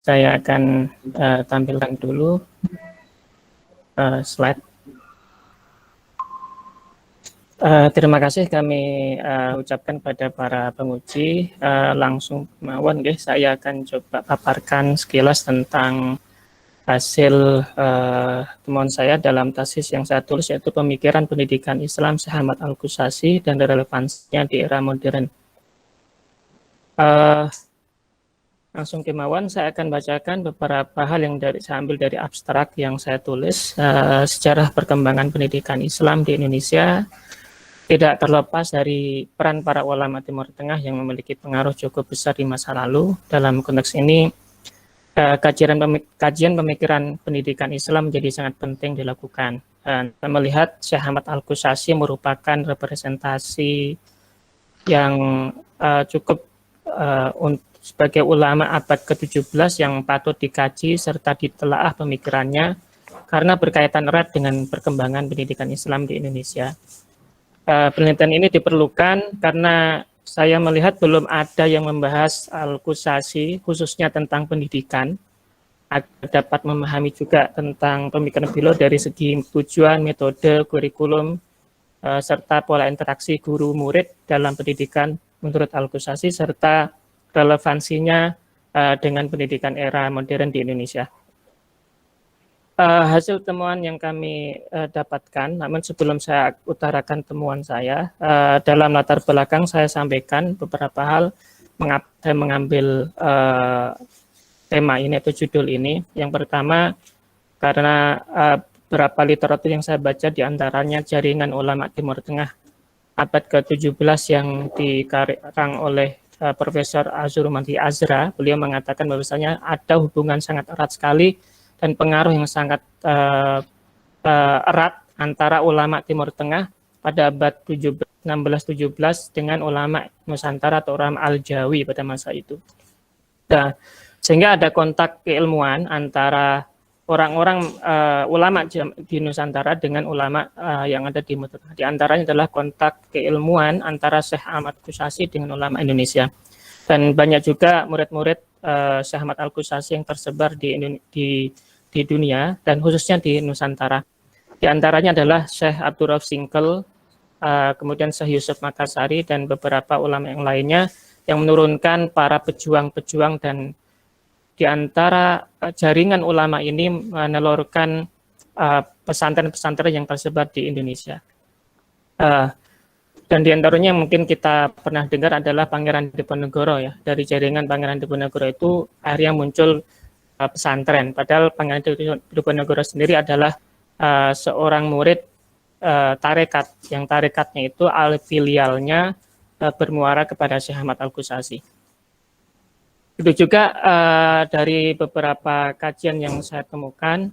Saya akan tampilkan dulu slide. Terima kasih kami ucapkan pada para penguji. Langsung kemauan, saya akan coba paparkan sekilas tentang hasil temuan saya dalam tesis yang saya tulis, yaitu Pemikiran Pendidikan Islam Syekh Ahmad Al-Qushashi dan relevansinya di era modern. Langsung kemauan, saya akan bacakan beberapa hal yang saya ambil dari abstrak yang saya tulis. Sejarah perkembangan pendidikan Islam di Indonesia tidak terlepas dari peran para ulama Timur Tengah yang memiliki pengaruh cukup besar di masa lalu. Dalam konteks ini, kajian pemikiran pendidikan Islam menjadi sangat penting dilakukan. Kita melihat Syekh Ahmad Al-Qushashi merupakan representasi yang cukup sebagai ulama abad ke-17 yang patut dikaji serta ditelaah pemikirannya karena berkaitan erat dengan perkembangan pendidikan Islam di Indonesia. Penelitian ini diperlukan karena saya melihat belum ada yang membahas Al-Qushashi khususnya tentang pendidikan, agar dapat memahami juga tentang pemikiran beliau dari segi tujuan, metode, kurikulum, serta pola interaksi guru-murid dalam pendidikan menurut Al-Qushashi, serta relevansinya dengan pendidikan era modern di Indonesia. Hasil temuan yang kami dapatkan, namun sebelum saya utarakan temuan saya, dalam latar belakang saya sampaikan beberapa hal mengapa saya mengambil tema ini atau judul ini. Yang pertama, karena beberapa literatur yang saya baca diantaranya Jaringan Ulama Timur Tengah abad ke-17 yang dikarang oleh Profesor Azurmanti Azra. Beliau mengatakan bahwasanya ada hubungan sangat erat sekali dan pengaruh yang sangat erat antara ulama Timur Tengah pada abad 16-17 dengan ulama Nusantara atau ulama Al-Jawi pada masa itu. Nah, sehingga ada kontak keilmuan antara orang-orang ulama di Nusantara dengan ulama yang ada di Timur Tengah. Di antaranya adalah kontak keilmuan antara Syekh Ahmad Qushashi dengan ulama Indonesia. Dan banyak juga murid-murid Syekh Ahmad Al-Qushashi yang tersebar di dunia dan khususnya di Nusantara. Di antaranya adalah Syekh Abdul Rauf Singkel, kemudian Syekh Yusuf Makassari dan beberapa ulama yang lainnya yang menurunkan para pejuang-pejuang, dan di antara jaringan ulama ini menelurkan pesantren-pesantren yang tersebar di Indonesia. Dan di antaranya mungkin kita pernah dengar adalah Pangeran Diponegoro ya. Dari jaringan Pangeran Diponegoro itu akhirnya muncul pesantren. Padahal Pangeran Diponegoro sendiri adalah seorang murid tarekat, yang tarekatnya itu al-filialnya bermuara kepada Syekh Ahmad Al-Qushashi. Itu juga dari beberapa kajian yang saya temukan,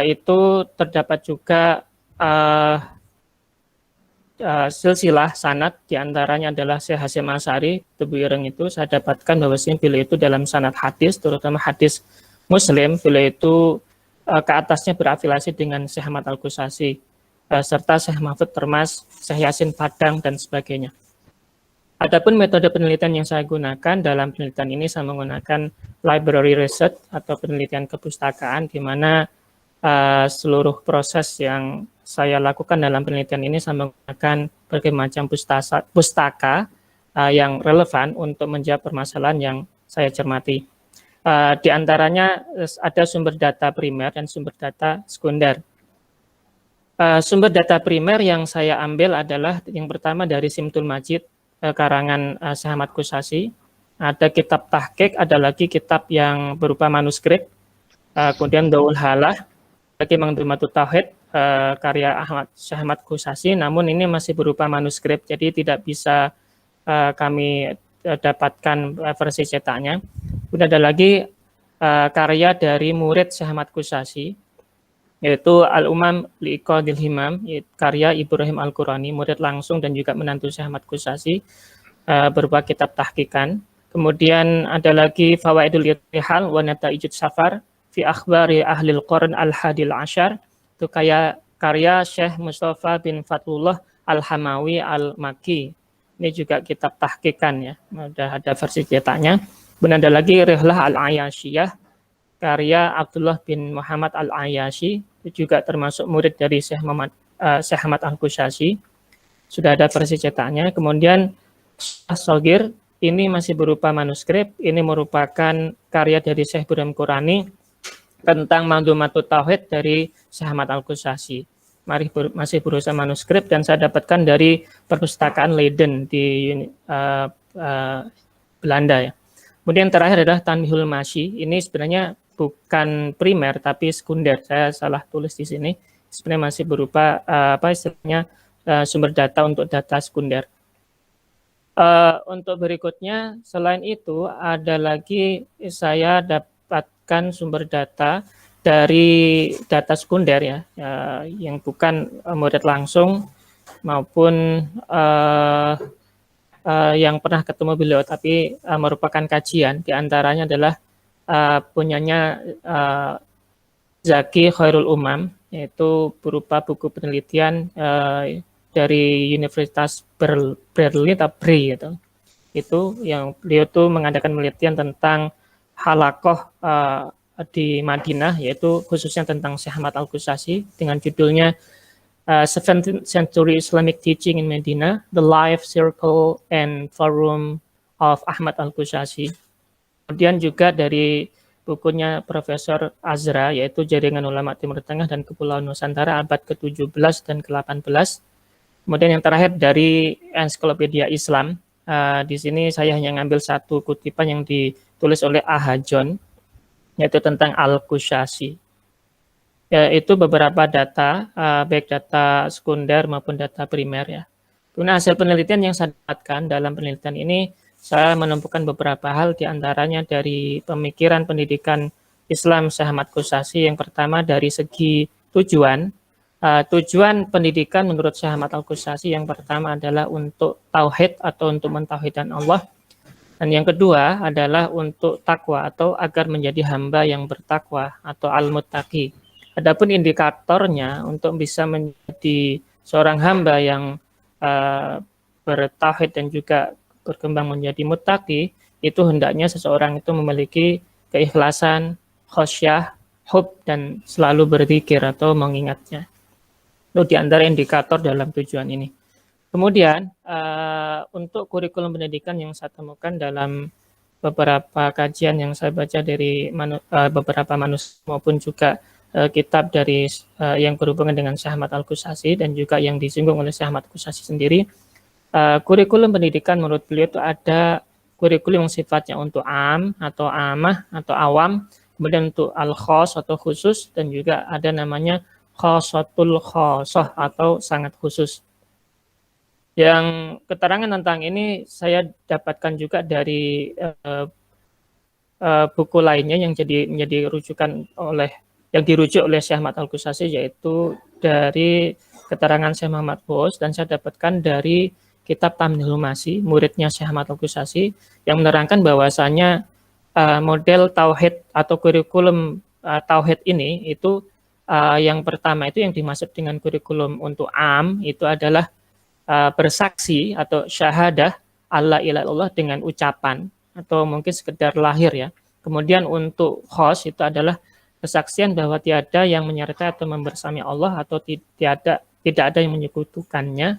itu terdapat juga silsilah sanad, diantaranya adalah Syekh Hasyim Asy'ari, Tebu Ireng itu saya dapatkan bahwasanya beliau itu dalam sanad hadis, terutama hadis Muslim, beliau itu ke atasnya berafiliasi dengan Syekh Ahmad Al-Qushashi, serta Syekh Mahfud Termas, Syekh Yasin Padang, dan sebagainya. Adapun metode penelitian yang saya gunakan dalam penelitian ini, saya menggunakan library research atau penelitian kepustakaan, di mana seluruh proses yang saya lakukan dalam penelitian ini saya menggunakan berbagai macam pustaka yang relevan untuk menjawab permasalahan yang saya cermati. Di antaranya ada sumber data primer dan sumber data sekunder. Sumber data primer yang saya ambil adalah yang pertama dari Simtul Majid, karangan Syekh Ahmad Qushashi. Ada kitab tahqiq, ada lagi kitab yang berupa manuskrip, kemudian Daul Halah, lagi Manzumatut Tauhid, karya Syekh Ahmad Qushashi, namun ini masih berupa manuskrip, jadi tidak bisa kami dapatkan versi cetaknya. Kemudian ada lagi karya dari murid Syekh Ahmad Qushashi, yaitu Al-Umam Li'iqadil Himam, karya Ibrahim Al-Qurani, murid langsung dan juga menantu Syekh Ahmad Qushashi, berupa kitab tahqiqan. Kemudian ada lagi Fawaidul Ittihal wa Nataijut Safar fi Akhbari Ahlil Qarn Al-Hadil Ashar, itu karya Syekh Mustafa bin Fatullah Al-Hamawi Al-Maki. Ini juga kitab tahqiqan ya, ada versi cetaknya. Kemudian ada lagi Rihlah Al-Ayashiyah, karya Abdullah bin Muhammad Al-Ayashi, itu juga termasuk murid dari Syekh Ahmad Al-Qushayri. Sudah ada versi cetaknya. Kemudian As-Saghir, ini masih berupa manuskrip, ini merupakan karya dari Syekh Ibrahim Qurani tentang Mandumatut Tauhid dari Syekh Ahmad Al-Qushayri. Masih berusaha manuskrip dan saya dapatkan dari perpustakaan Leiden di Belanda ya. Kemudian terakhir adalah Tanbihul Masyi. Ini sebenarnya bukan primer tapi sekunder. Saya salah tulis di sini. Sebenarnya masih berupa sumber data untuk data sekunder. Untuk berikutnya, selain itu ada lagi saya dapatkan sumber data dari data sekunder ya, yang bukan murid langsung maupun yang pernah ketemu beliau, tapi merupakan kajian. Di antaranya adalah punyanya Zaki Khairul Umam, yaitu berupa buku penelitian dari Universitas Berlin atau Bri gitu. Itu yang beliau tuh mengadakan penelitian tentang halakoh di Madinah, yaitu khususnya tentang Syekh Ahmad Al-Qushayri dengan judulnya 17th Century Islamic Teaching in Medina, The Life Circle and Forum of Ahmad Al-Qushayri. Kemudian juga dari bukunya Profesor Azra, yaitu Jaringan Ulama Timur Tengah dan Kepulauan Nusantara abad ke-17 dan ke-18. Kemudian yang terakhir dari Ensiklopedia Islam. Di sini saya hanya ngambil satu kutipan yang ditulis oleh Ahajon, yaitu tentang Al-Qushayri. Ya, itu beberapa data, baik data sekunder maupun data primer ya. Kemudian hasil penelitian yang saya dapatkan dalam penelitian ini, saya menemukan beberapa hal, diantaranya dari pemikiran pendidikan Islam Syekh Ahmad Qushayri. Yang pertama dari segi tujuan. Tujuan pendidikan menurut Syekh Ahmad Al-Qushayri yang pertama adalah untuk tauhid atau untuk mentauhidkan Allah. Dan yang kedua adalah untuk takwa atau agar menjadi hamba yang bertakwa atau al-muttaqi. Adapun indikatornya untuk bisa menjadi seorang hamba yang bertauhid dan juga berkembang menjadi muttaqi, itu hendaknya seseorang itu memiliki keikhlasan, khosyah, hub, dan selalu berzikir atau mengingatnya. Itu di antara indikator dalam tujuan ini. Kemudian untuk kurikulum pendidikan yang saya temukan dalam beberapa kajian yang saya baca dari beberapa manuskrip maupun juga kitab dari yang berhubungan dengan Syekh Ahmad Al-Qushayri dan juga yang disinggung oleh Syekh Ahmad Al-Qushayri sendiri, kurikulum pendidikan menurut beliau itu ada kurikulum yang sifatnya untuk am atau amah atau awam, kemudian untuk al-khos atau khusus, dan juga ada namanya khosatul khosoh atau sangat khusus. Yang keterangan tentang ini saya dapatkan juga dari buku lainnya yang menjadi rujukan yang dirujuk oleh Syekh Ahmad Al-Qushayri, yaitu dari keterangan Syekh Muhammad Bos, dan saya dapatkan dari kitab Tamnihul Masyi, muridnya Syekh Ahmad Al-Qushayri, yang menerangkan bahwasanya model tauhid atau kurikulum tauhid ini itu yang pertama itu yang dimaksud dengan kurikulum untuk am itu adalah bersaksi atau syahadah alla ilaha illallah dengan ucapan atau mungkin sekedar lahir ya. Kemudian untuk khos itu adalah kesaksian bahwa tiada yang menyertai atau membersami Allah atau tidak ada yang menyekutukannya,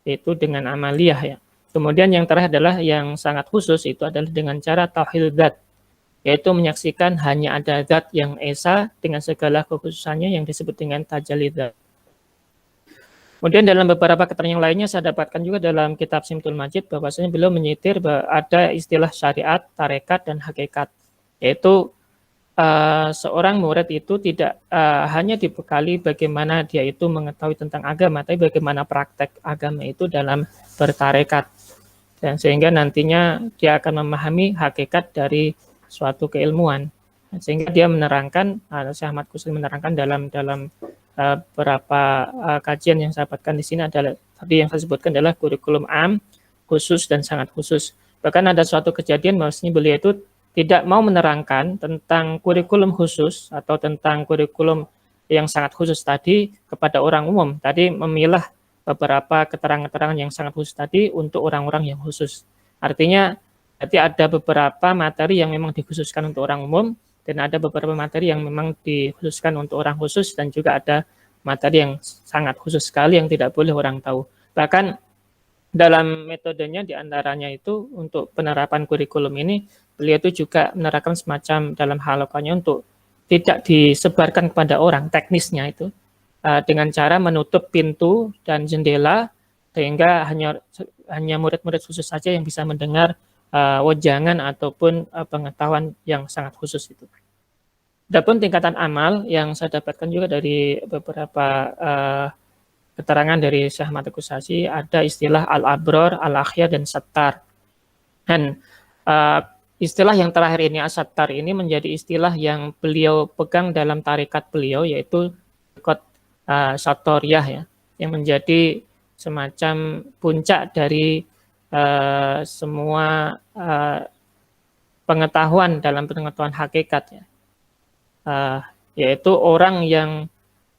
yaitu dengan amaliyah ya. Kemudian yang terakhir adalah yang sangat khusus, itu adalah dengan cara tauhid dzat, yaitu menyaksikan hanya ada zat yang esa dengan segala kekhususannya yang disebut dengan tajalli dzat. Kemudian dalam beberapa keterangan yang lainnya saya dapatkan juga dalam kitab Simtul Majid bahwasanya beliau menyitir bahwa ada istilah syariat, tarekat, dan hakikat, yaitu seorang murid itu tidak hanya dibekali bagaimana dia itu mengetahui tentang agama, tapi bagaimana praktek agama itu dalam bertarekat, dan sehingga nantinya dia akan memahami hakikat dari suatu keilmuan, sehingga dia menerangkan, Syekh Ahmad Qushayri menerangkan dalam beberapa kajian yang saya dapatkan di sini adalah tadi yang saya sebutkan adalah kurikulum am, khusus, dan sangat khusus. Bahkan ada suatu kejadian bahwasanya beliau itu tidak mau menerangkan tentang kurikulum khusus atau tentang kurikulum yang sangat khusus tadi kepada orang umum. Tadi memilah beberapa keterangan-keterangan yang sangat khusus tadi untuk orang-orang yang khusus. Artinya Berarti ada beberapa materi yang memang dikhususkan untuk orang umum, dan ada beberapa materi yang memang dikhususkan untuk orang khusus, dan juga ada materi yang sangat khusus sekali yang tidak boleh orang tahu. Bahkan dalam metodenya diantaranya itu untuk penerapan kurikulum ini, beliau itu juga menerapkan semacam dalam halakannya untuk tidak disebarkan kepada orang teknisnya itu, dengan cara menutup pintu dan jendela sehingga hanya murid-murid khusus saja yang bisa mendengar wejangan ataupun pengetahuan yang sangat khusus itu. Adapun tingkatan amal yang saya dapatkan juga dari beberapa keterangan dari Syekh Ahmad Al-Qusasi, ada istilah al-abror, al-akhyar, dan sattar. Dan istilah yang terakhir ini, as-sattar, ini menjadi istilah yang beliau pegang dalam tarikat beliau, yaitu tarikat Satoriyah, ya, yang menjadi semacam puncak dari semua pengetahuan dalam pengetahuan hakikat, ya. Yaitu orang yang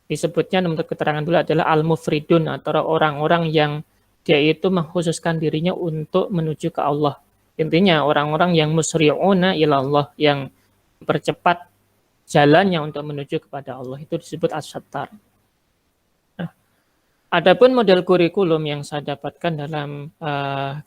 disebutnya menurut keterangan dulu adalah al-mufridun, atau orang-orang yang dia itu mengkhususkan dirinya untuk menuju ke Allah. Intinya orang-orang yang musri'una ilallah, yang percepat jalannya untuk menuju kepada Allah, itu disebut as-sattar. Nah, adapun model kurikulum yang saya dapatkan dalam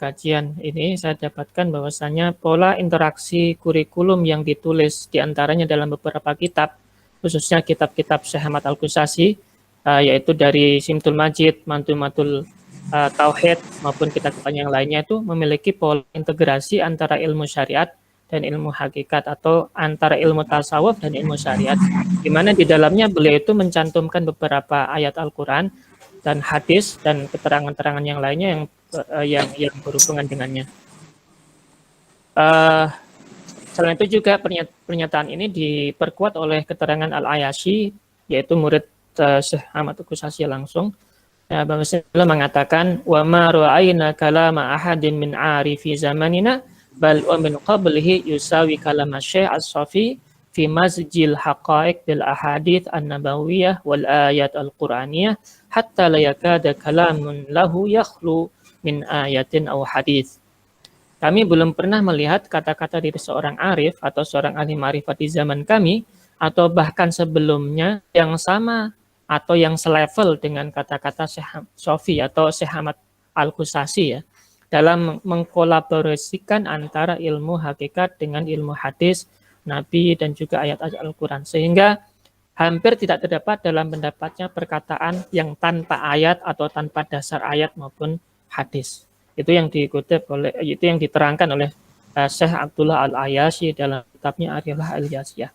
kajian ini, saya dapatkan bahwasanya pola interaksi kurikulum yang ditulis diantaranya dalam beberapa kitab, khususnya kitab-kitab Syekh Ahmad Al-Qusasi, yaitu dari Simtul Majid, Mantumatul Tauhid, maupun kitab-kitab yang lainnya, itu memiliki pola integrasi antara ilmu syariat dan ilmu hakikat, atau antara ilmu tasawuf dan ilmu syariat, di mana di dalamnya beliau itu mencantumkan beberapa ayat Al-Quran dan hadis dan keterangan-keterangan yang lainnya yang berhubungan dengannya. Selain itu juga pernyataan ini diperkuat oleh keterangan Al-Ayashi, yaitu murid Syekh Ahmad Al-Qusasi langsung. Bahwasanya beliau mengatakan, wa ma ra'ayna kalama ahadin min arifi zamanina bal wa min qablihi yusawi kalama Syekh As-Safi fi mazjil haqaiq bil ahadits an-nabawiyah wal ayat al-Qur'aniyah hatta la yakada kalamun lahu yakhlu min ayatin aw hadits. Kami belum pernah melihat kata-kata dari seorang arif atau seorang ahli ma'rifat di zaman kami, atau bahkan sebelumnya, yang sama atau yang selevel dengan kata-kata Syekh Sofi atau Syekh Ahmad Al-Qusasi, ya, dalam mengkolaborasikan antara ilmu hakikat dengan ilmu hadis, Nabi, dan juga ayat-ayat Al-Quran. Sehingga hampir tidak terdapat dalam pendapatnya perkataan yang tanpa ayat atau tanpa dasar ayat maupun hadis. Itu yang diterangkan oleh Syekh Abdullah Al-Ayashi dalam kitabnya Arilah Al-Yasiyah.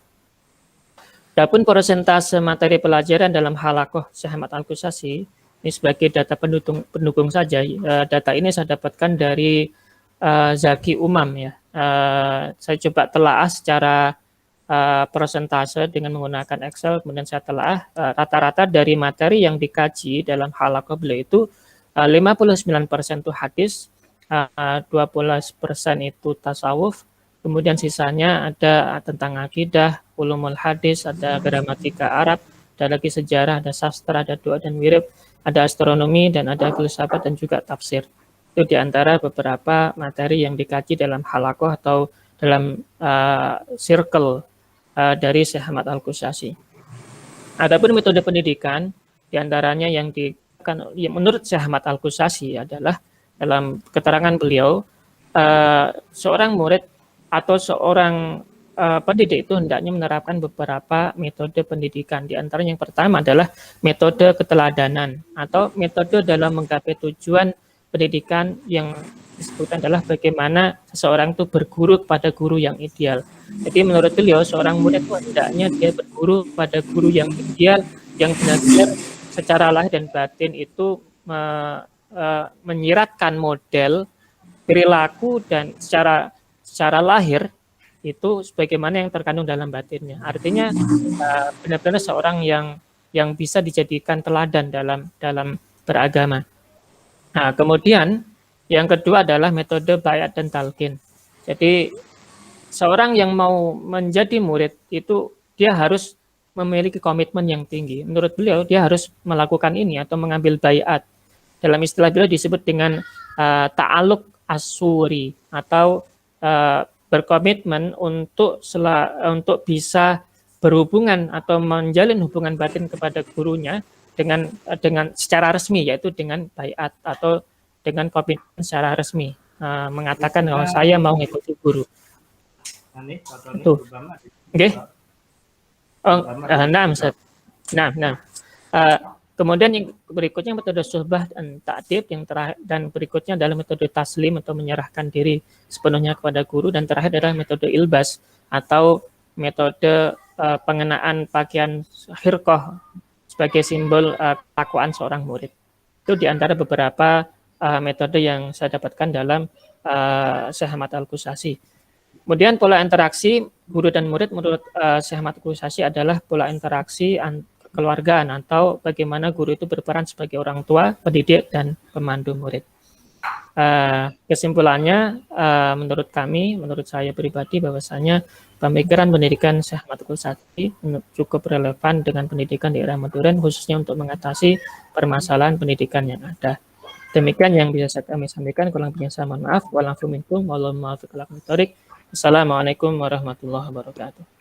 Adapun persentase materi pelajaran dalam halakoh Syekh Ahmad Al-Qusasi ini sebagai data pendukung saja. Data ini saya dapatkan dari Zaki Umam, ya. Saya coba telaah secara persentase dengan menggunakan Excel, kemudian saya telaah rata-rata dari materi yang dikaji dalam halakoh beliau itu 59% itu hadis, 12% itu tasawuf, kemudian sisanya ada tentang akidah, ulumul hadis, ada gramatika Arab, ada lagi sejarah, ada sastra, ada doa dan wirid, ada astronomi, dan ada filsafat dan juga tafsir. Itu diantara beberapa materi yang dikaji dalam halakoh atau dalam circle dari Syekh Ahmad Al-Qusasi. Adapun metode pendidikan, diantaranya yang menurut Syekh Ahmad Al-Qusasi adalah dalam keterangan beliau, seorang murid atau seorang pendidik itu hendaknya menerapkan beberapa metode pendidikan. Di antara yang pertama adalah metode keteladanan atau metode dalam menggapai tujuan pendidikan yang disebutkan adalah bagaimana seseorang itu berguru kepada guru yang ideal. Jadi menurut beliau seorang murid itu hendaknya dia berguru pada guru yang ideal, yang benar-benar secara lahir dan batin itu menyiratkan model perilaku dan secara lahir itu sebagaimana yang terkandung dalam batinnya. Artinya benar-benar seorang yang bisa dijadikan teladan dalam beragama. Nah, kemudian yang kedua adalah metode bayat dan talqin. Jadi seorang yang mau menjadi murid itu dia harus memiliki komitmen yang tinggi. Menurut beliau dia harus melakukan ini atau mengambil bayat. Dalam istilah beliau disebut dengan ta'aluk as-suri atau berkomitmen untuk bisa berhubungan atau menjalin hubungan batin kepada gurunya dengan secara resmi, yaitu dengan baiat atau dengan komitmen secara resmi, mengatakan bahwa saya mau mengikuti guru. Itu. Oke. Kemudian yang berikutnya metode suhbah dan ta'dib, yang terakhir dan berikutnya adalah metode taslim atau menyerahkan diri sepenuhnya kepada guru, dan terakhir adalah metode ilbas atau metode pengenaan pakaian khirqah sebagai simbol ketakwaan seorang murid. Itu diantara beberapa metode yang saya dapatkan dalam Syekh Ahmad Al-Qusasi. Kemudian pola interaksi guru dan murid menurut Syekh Ahmad Al-Qusasi adalah pola interaksi kekeluargaan atau bagaimana guru itu berperan sebagai orang tua, pendidik, dan pemandu murid. Kesimpulannya, menurut kami, menurut saya pribadi, bahwasanya pemikiran pendidikan Syekh Ahmad Al-Qusasi cukup relevan dengan pendidikan di era modern, khususnya untuk mengatasi permasalahan pendidikan yang ada. Demikian yang bisa kami sampaikan. Kurang lebihnya saya mohon maaf. Wassalamualaikum warahmatullahi wabarakatuh.